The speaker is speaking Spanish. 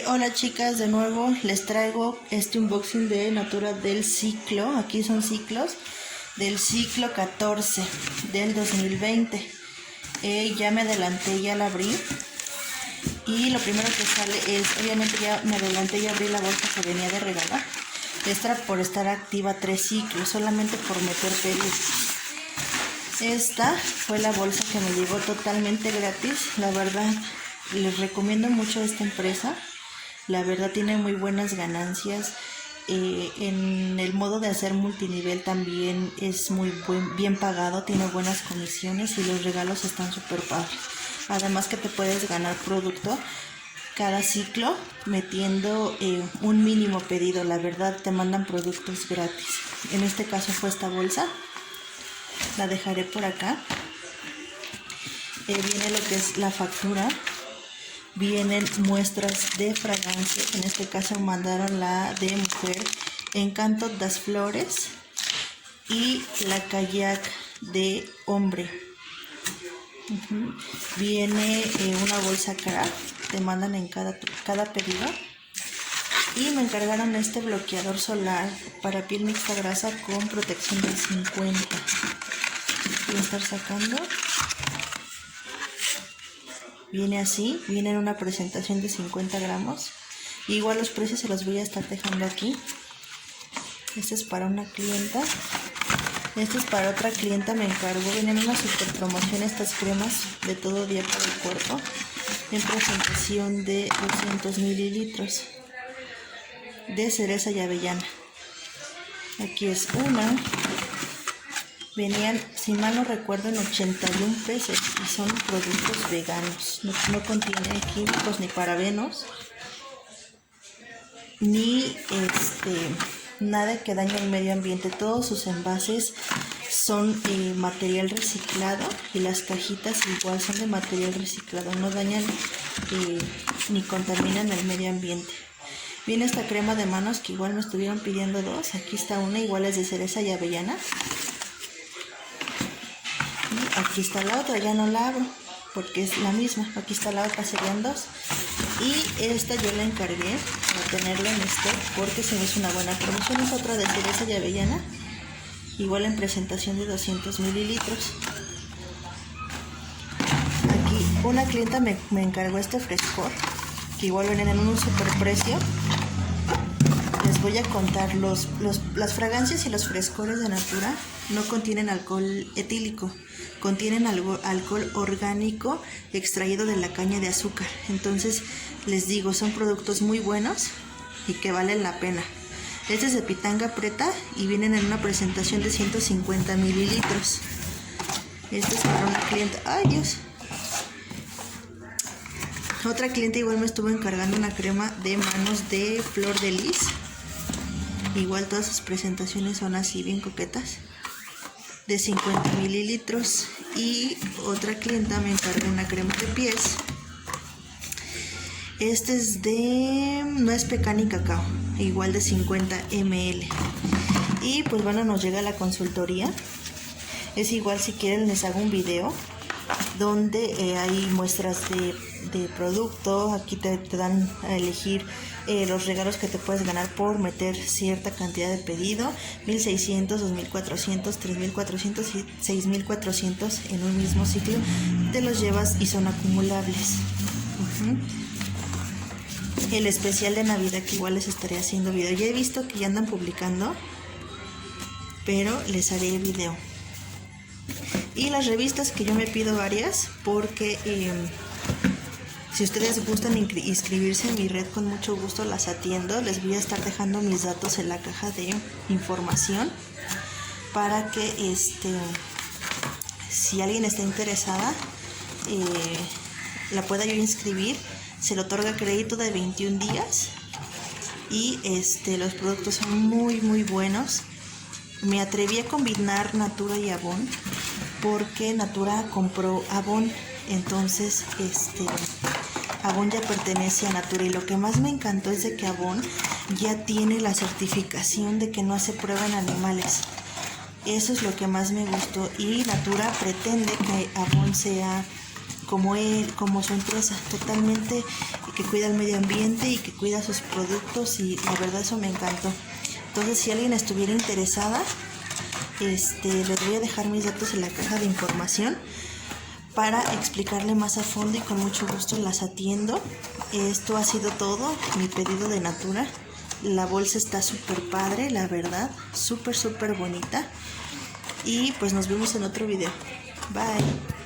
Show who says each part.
Speaker 1: Hola chicas, de nuevo les traigo este unboxing de Natura del ciclo. Aquí son ciclos del ciclo 14 del 2020. Ya me adelanté, ya la abrí. Y lo primero que sale es, obviamente ya me adelanté y abrí la bolsa que venía de regalar. Esta por estar activa 3 ciclos, solamente por meter pedidos. Esta fue la bolsa que me llegó totalmente gratis. La verdad, les recomiendo mucho esta empresa. La verdad tiene muy buenas ganancias. En el modo de hacer multinivel también es muy bien pagado, tiene buenas comisiones y los regalos están súper padres. Además que te puedes ganar producto cada ciclo metiendo un mínimo pedido. La verdad te mandan productos gratis. En este caso fue esta bolsa. La dejaré por acá. Viene lo que es la factura. Vienen muestras de fragancias. En este caso mandaron la de mujer, Encanto das Flores, y la kayak de hombre. Viene una bolsa craft. Te mandan en cada pedido. Y me encargaron este bloqueador solar para piel mixta grasa con protección del 50. Voy a estar sacando. Viene así, viene en una presentación de 50 gramos. Igual los precios se los voy a estar dejando aquí. Este es para una clienta. Este es para otra clienta, me encargó. Vienen una super promoción estas cremas de todo día para el cuerpo. En presentación de 200 mililitros. De cereza y avellana. Aquí es una. Venían, si mal no recuerdo, en 81 pesos y son productos veganos. No contienen químicos ni parabenos, ni nada que dañe al medio ambiente. Todos sus envases son material reciclado y las cajitas igual son de material reciclado. No dañan ni contaminan el medio ambiente. Viene esta crema de manos que igual me estuvieron pidiendo dos. Aquí está una, igual es de cereza y avellana. Aquí está la otra, ya no la abro porque es la misma. Aquí está la otra, serían dos. Y esta yo la encargué para tenerla en stock porque se me hizo una buena promoción. Es otra de cereza y avellana, igual en presentación de 200 mililitros. Aquí una clienta me encargó este frescor que igual vienen en un super precio. Les voy a contar, las fragancias y los frescores de Natura no contienen alcohol etílico, contienen alcohol orgánico extraído de la caña de azúcar. Entonces les digo, son productos muy buenos y que valen la pena. Este es de pitanga preta y vienen en una presentación de 150 mililitros. Este es para una clienta. ¡Ay, Dios! Otra cliente igual me estuvo encargando una crema de manos de Flor de Lis. Igual todas sus presentaciones son así bien coquetas, de 50 mililitros. Y otra clienta me encargó una crema de pies. Este es de nuez pecan y cacao, igual de 50 ml. Y pues bueno, nos llega la consultoría. Es igual, si quieren les hago un video donde hay muestras de producto. Aquí te dan a elegir los regalos que te puedes ganar por meter cierta cantidad de pedido: 1600, 2400, 3400 y 6400 en un mismo ciclo. Te los llevas y son acumulables. El especial de Navidad, que igual les estaré haciendo video. Ya he visto que ya andan publicando, pero les haré video. Y las revistas, que yo me pido varias porque si ustedes gustan inscribirse en mi red, con mucho gusto las atiendo. Les voy a estar dejando mis datos en la caja de información para que si alguien está interesada la pueda yo inscribir. Se le otorga crédito de 21 días y los productos son muy muy buenos. Me atreví a combinar Natura y Avon porque Natura compró Avon, entonces Avon ya pertenece a Natura, y lo que más me encantó es de que Avon ya tiene la certificación de que no hace prueba en animales. Eso es lo que más me gustó, y Natura pretende que Avon sea como él, como su empresa, totalmente, que cuida el medio ambiente y que cuida sus productos, y la verdad eso me encantó. Entonces, si alguien estuviera interesada, les voy a dejar mis datos en la caja de información para explicarle más a fondo, y con mucho gusto las atiendo. Esto ha sido todo, mi pedido de Natura. La bolsa está súper padre, la verdad, súper bonita. Y pues nos vemos en otro video. Bye.